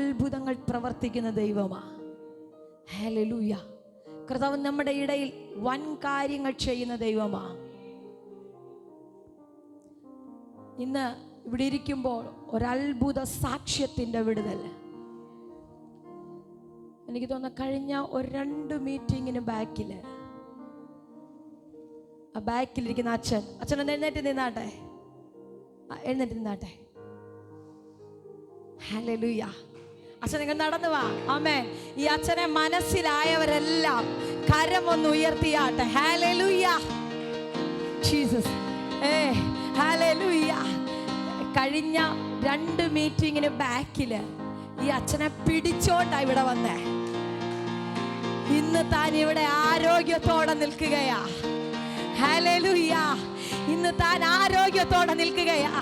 അത്ഭുതങ്ങൾ പ്രവർത്തിക്കുന്ന ദൈവമാണ്. ഹല്ലേലൂയ. കർത്താവ് നമ്മുടെ ഇടയിൽ വൻ കാര്യങ്ങൾ ചെയ്യുന്ന ദൈവമാണ്. ഇന്ന് ഇവിടെ ഇരിക്കുമ്പോൾ ഒരത്ഭുത സാക്ഷ്യത്തിൻ്റെ വിടുതൽ. എനിക്ക് തോന്നുന്നു കഴിഞ്ഞ 2 മീറ്റിങ്ങിന് ബാക്കിൽ ആ ബാക്കിലിരിക്കുന്ന അച്ഛൻ എഴുന്നേറ്റ് നിന്നാട്ടെ, എഴുന്നേറ്റ് നിന്നാട്ടെ. ഹല്ലേലൂയ. അച്ഛൻ നിങ്ങൾ നടന്നു വാ. ആമേൻ. ഈ അച്ഛനെ മനസ്സിലായവരെല്ലാം കരമൊന്ന് ഉയർത്തിയാട്ടെ. Hallelujah Jesus. ഹല്ലേലൂയ. കഴിഞ്ഞ 2 മീറ്റിങ്ങിന് ബാക്കില് ഈ അച്ഛനെ പിടിച്ചോണ്ടാ ഇവിടെ വന്നേ. ഇന്ന് താൻ ഇവിടെ ആരോഗ്യത്തോടെ നിൽക്കുകയാ. ഹല്ലേലൂയ. ഇന്ന് താൻ ആരോഗ്യത്തോടെ നിൽക്കുകയാ.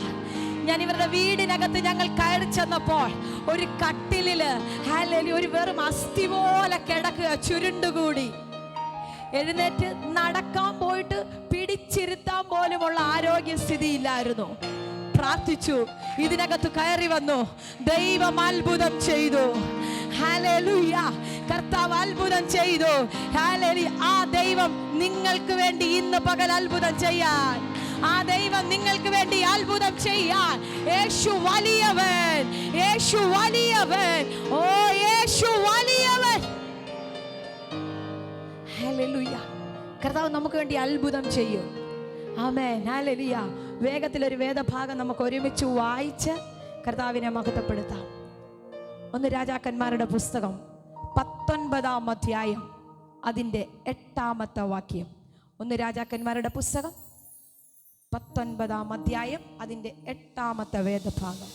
ഞാൻ ഇവരുടെ വീടിനകത്ത് ഞങ്ങൾ കയറി ചെന്നപ്പോൾ ഒരു കട്ടിലില് ഹല്ലേലൂയ ഒരു വെറും അസ്ഥി പോലെ കിടക്കുക, ചുരുണ്ടുകൂടി. എഴുന്നേറ്റ് നടക്കാൻ പോയിട്ട് പിടിച്ചിരുത്താൻ പോലുമുള്ള ആരോഗ്യസ്ഥിതി ഇല്ലായിരുന്നു. പ്രാർത്ഥിച്ചു, ഇതിനകത്ത് കയറി വന്നു. ദൈവം അത്ഭുതം ചെയ്തു. ഹല്ലേലൂയ. കർത്താവ് അത്ഭുതം ചെയ്തു. ഹല്ലേലൂയ. ആ ദൈവം നിങ്ങൾക്ക് വേണ്ടി ഇന്ന് പകൽ അത്ഭുതം ചെയ്യാൻ, ആ ദൈവം നിങ്ങൾക്ക് വേണ്ടി അത്ഭുതം ചെയ്യാൻ. യേശു വലിയവൻ, യേശു വലിയവൻ, ഓ യേശു വലിയവൻ. ഹല്ലേലൂയ. കർത്താവ് നമുക്ക് വേണ്ടി അത്ഭുതം ചെയ്യും. ആമേൻ. ഹല്ലേലൂയ. വേഗത്തിലൊരു വേദഭാഗം നമുക്ക് ഒരുമിച്ച് വായിച്ച് കർത്താവിനെ മഹത്വപ്പെടുത്താം. 1 രാജാക്കന്മാരുടെ പുസ്തകം 19-ാം അധ്യായം അതിൻ്റെ 8-ാമത്തെ വാക്യം. 1 രാജാക്കന്മാരുടെ പുസ്തകം 19-ാം അധ്യായം അതിൻ്റെ 8-ാമത്തെ വേദഭാഗം.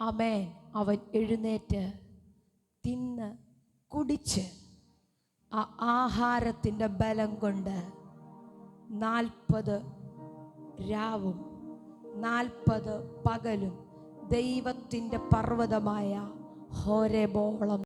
ആമേൻ. അവൻ എഴുന്നേറ്റ് തിന്ന് കുടിച്ച് ആ ആഹാരത്തിൻ്റെ ബലം കൊണ്ട് 40 രാവും 40 പകലും ദൈവത്തിൻ്റെ പർവ്വതമായ ഹോരേബോളം